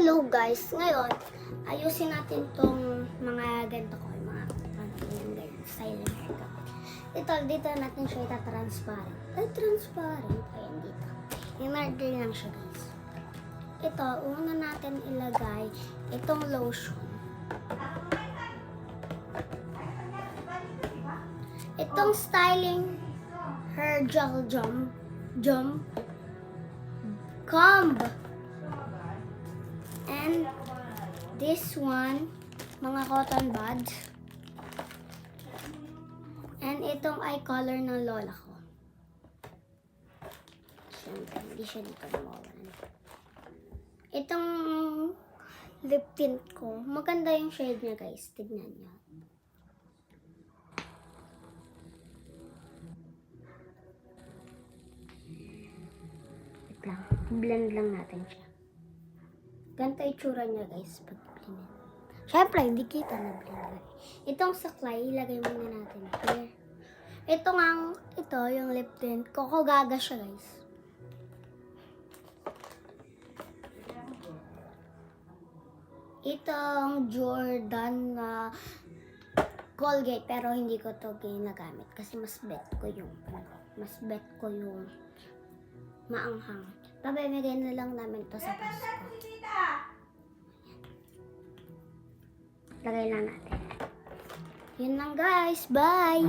Hello guys, ngayon ayusin natin tong mga ganito ko, yung mga ganyan, styling haircut. Dito natin siya ita-transparent. Ay, transparent. Ayan dito. I-merge lang siya guys. Ito, una natin ilagay itong lotion. Itong styling hair gel comb. And this one, mga cotton buds. And itong eye color ng lola ko. Siyempre, hindi siya dito mawawalan. Itong lip tint ko, maganda yung shade niya guys. Tignan niyo. Wait lang. Blend lang natin siya. Ganito itsura niya guys pag blend. Siyempre, hindi kita na blend. Itong saklay, ilagay muna natin here. Ito yung lip tint. Kokogaga siya guys. Itong Jordan na Colgate, pero hindi ko to ginagamit kasi mas bet ko yung maanghang. Pabibigay na lang namin to sa Pasko. Lagay lang natin. Yun lang guys. Bye!